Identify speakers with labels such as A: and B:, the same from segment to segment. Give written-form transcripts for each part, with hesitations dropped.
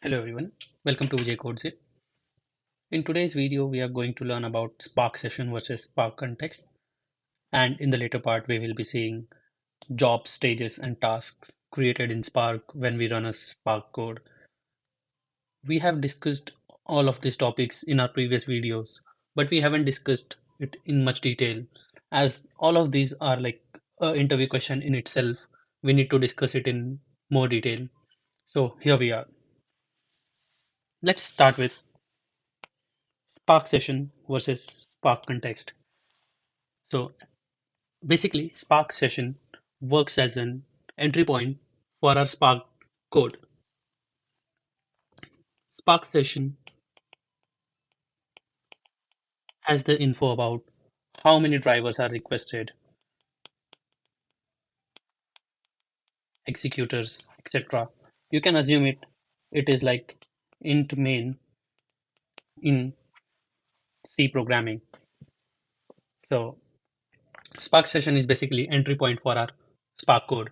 A: Hello everyone, welcome to Vijay Codes. In today's video, we are going to learn about Spark Session versus Spark Context, and in the later part, we will be seeing jobs, stages, and tasks created in Spark when we run a Spark code. We have discussed all of these topics in our previous videos, but we haven't discussed it in much detail. As all of these are like an interview question in itself, we need to discuss it in more detail. So here we are. Let's start with Spark Session versus Spark Context. So basically, Spark Session works as an entry point for our Spark code. Spark Session has the info about how many drivers are requested, executors, etc. You can assume it is like int main in C programming. So Spark Session is basically entry point for our Spark code.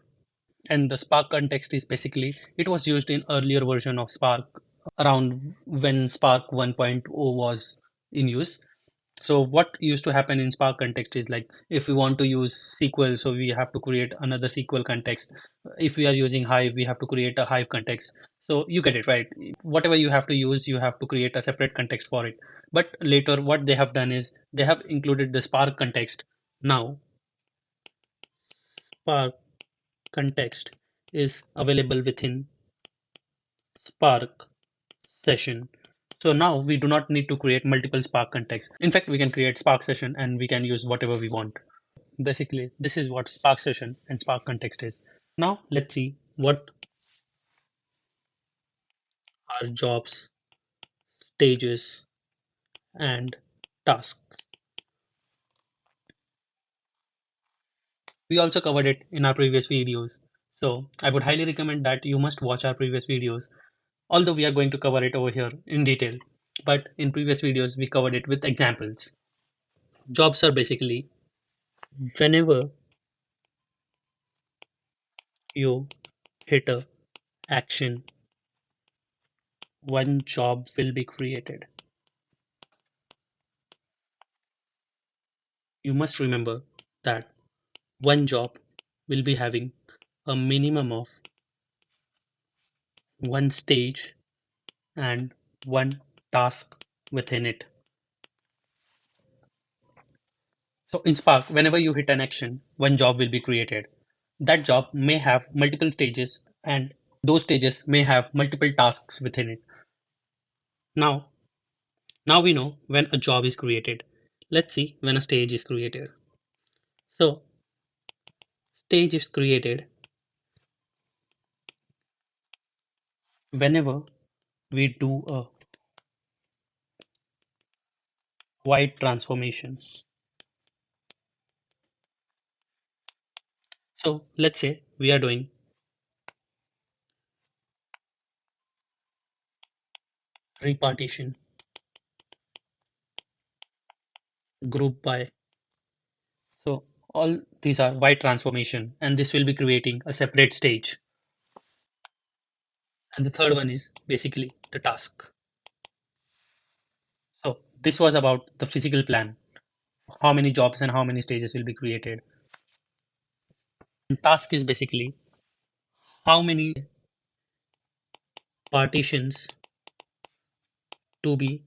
A: And the Spark context is basically it was used in earlier version of Spark around when Spark 1.0 was in use. So what used to happen in Spark context is like if we want to use SQL, so we have to create another SQL context. If we are using Hive, we have to create a Hive context. So you get it, right? Whatever you have to use, you have to create a separate context for it. But later, what they have done is they have included the Spark context. Now, Spark context is available within Spark session. So now we do not need to create multiple Spark contexts. In fact, we can create Spark session and we can use whatever we want. Basically, this is what Spark session and Spark context is. Now let's see what are jobs, stages, and tasks. We also covered it in our previous videos. So I would highly recommend that you must watch our previous videos, although we are going to cover it over here in detail. But in previous videos, we covered it with examples. Jobs are basically whenever you hit a action, one job will be created. You must remember that one job will be having a minimum of one stage and one task within it. So in Spark, whenever you hit an action, one job will be created. That job may have multiple stages and those stages may have multiple tasks within it. Now, now we know when a job is created. Let's see when a stage is created. So, stage is created whenever we do a white transformation. So let's say we are doing repartition group by. So all these are white transformation and this will be creating a separate stage. And the third one is basically the task. So this was about the physical plan, how many jobs and how many stages will be created. And task is basically how many partitions to be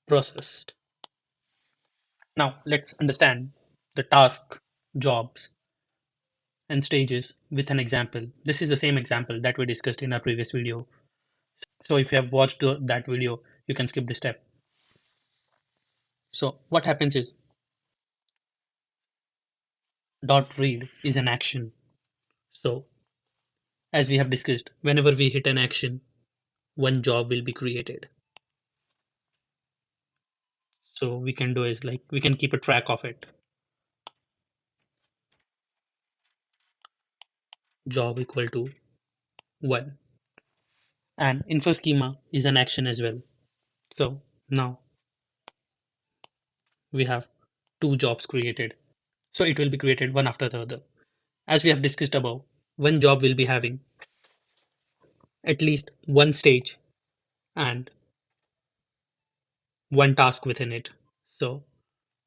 A: processed. Now let's understand the task, jobs, and stages with an example. This is the same example that we discussed in our previous video. So if you have watched that video, you can skip this step. So what happens is dot read is an action. So as we have discussed, whenever we hit an action, one job will be created. So we can do is like we can keep a track of it. Job equal to 1. And info schema is an action as well. So now we have two jobs created. So it will be created one after the other. As we have discussed above, one job will be having at least one stage and one task within it. So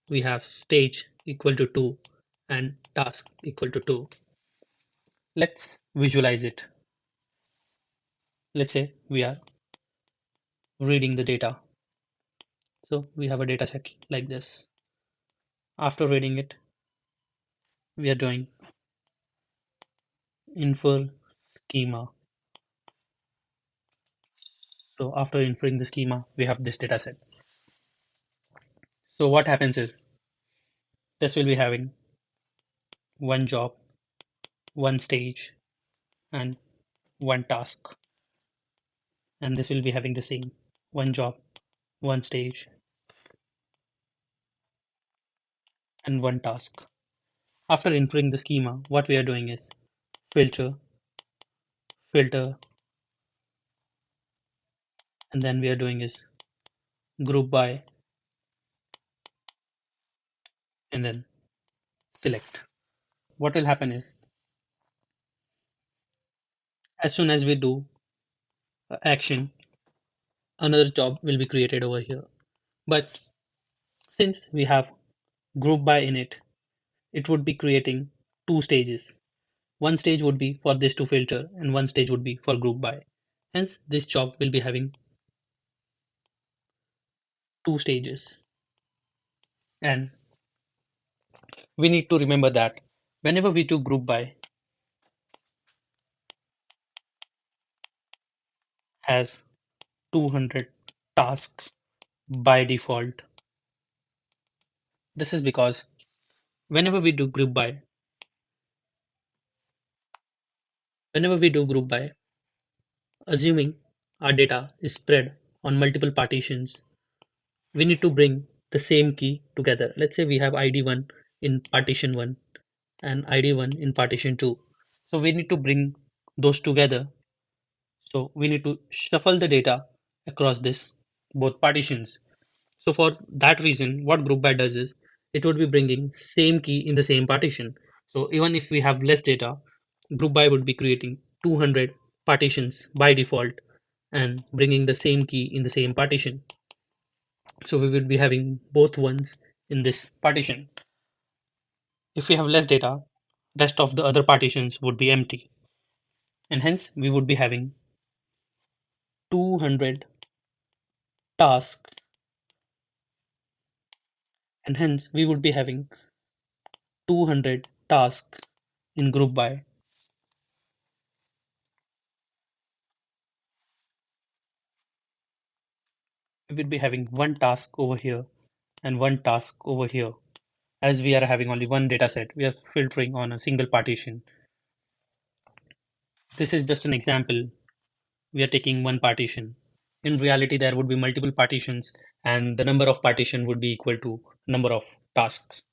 A: we have stage equal to 2 and task equal to 2. Let's visualize it. Let's say we are reading the data. So we have a data set like this. After reading it, we are doing infer schema. So after inferring the schema, we have this data set. So what happens is this will be having one job, one stage, and one task. And this will be having the same one job, one stage, and one task. After inferring the schema, what we are doing is filter, filter, and then we are doing is group by and then select. What will happen is as soon as we do action, another job will be created over here. But since we have group by in it, it would be creating two stages. One stage would be for this to filter and one stage would be for group by. Hence, this job will be having two stages. And we need to remember that whenever we do group by has 200 tasks by default. This is because whenever we do group by, whenever we do group by, assuming our data is spread on multiple partitions, we need to bring the same key together. Let's say we have ID1 in partition 1 and ID1 in partition 2. So we need to bring those together. So we need to shuffle the data across this both partitions. So for that reason, what group by does is it would be bringing same key in the same partition. So even if we have less data, group by would be creating 200 partitions by default and bringing the same key in the same partition. So we would be having both ones in this partition. If we have less data, rest of the other partitions would be empty. And hence we would be having 200 tasks and hence we would be having 200 tasks in group by. We would be having one task over here and one task over here. As we are having only one data set, we are filtering on a single partition. This is just an example. We are taking one partition. In reality, there would be multiple partitions and the number of partition would be equal to number of tasks.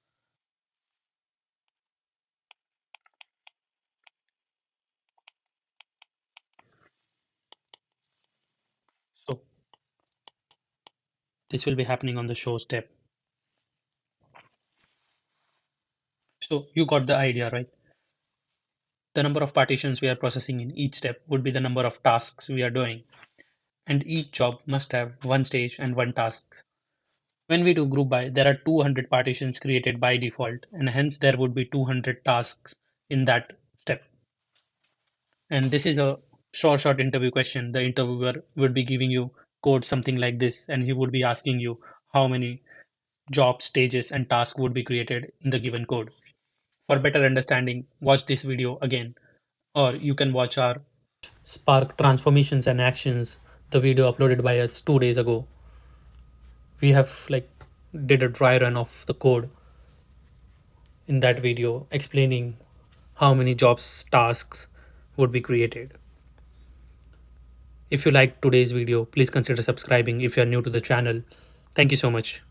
A: So this will be happening on the show step. So you got the idea, right? The number of partitions we are processing in each step would be the number of tasks we are doing. And each job must have one stage and one task. When we do group by, there are 200 partitions created by default, and hence there would be 200 tasks in that step. And this is a short interview question. The interviewer would be giving you code something like this, and he would be asking you how many job stages and tasks would be created in the given code. For better understanding, watch this video again, or you can watch our Spark transformations and actions, the video uploaded by us 2 days ago. We have did a dry run of the code in that video explaining how many jobs tasks would be created. If you liked today's video, please consider subscribing if you are new to the channel. Thank you so much.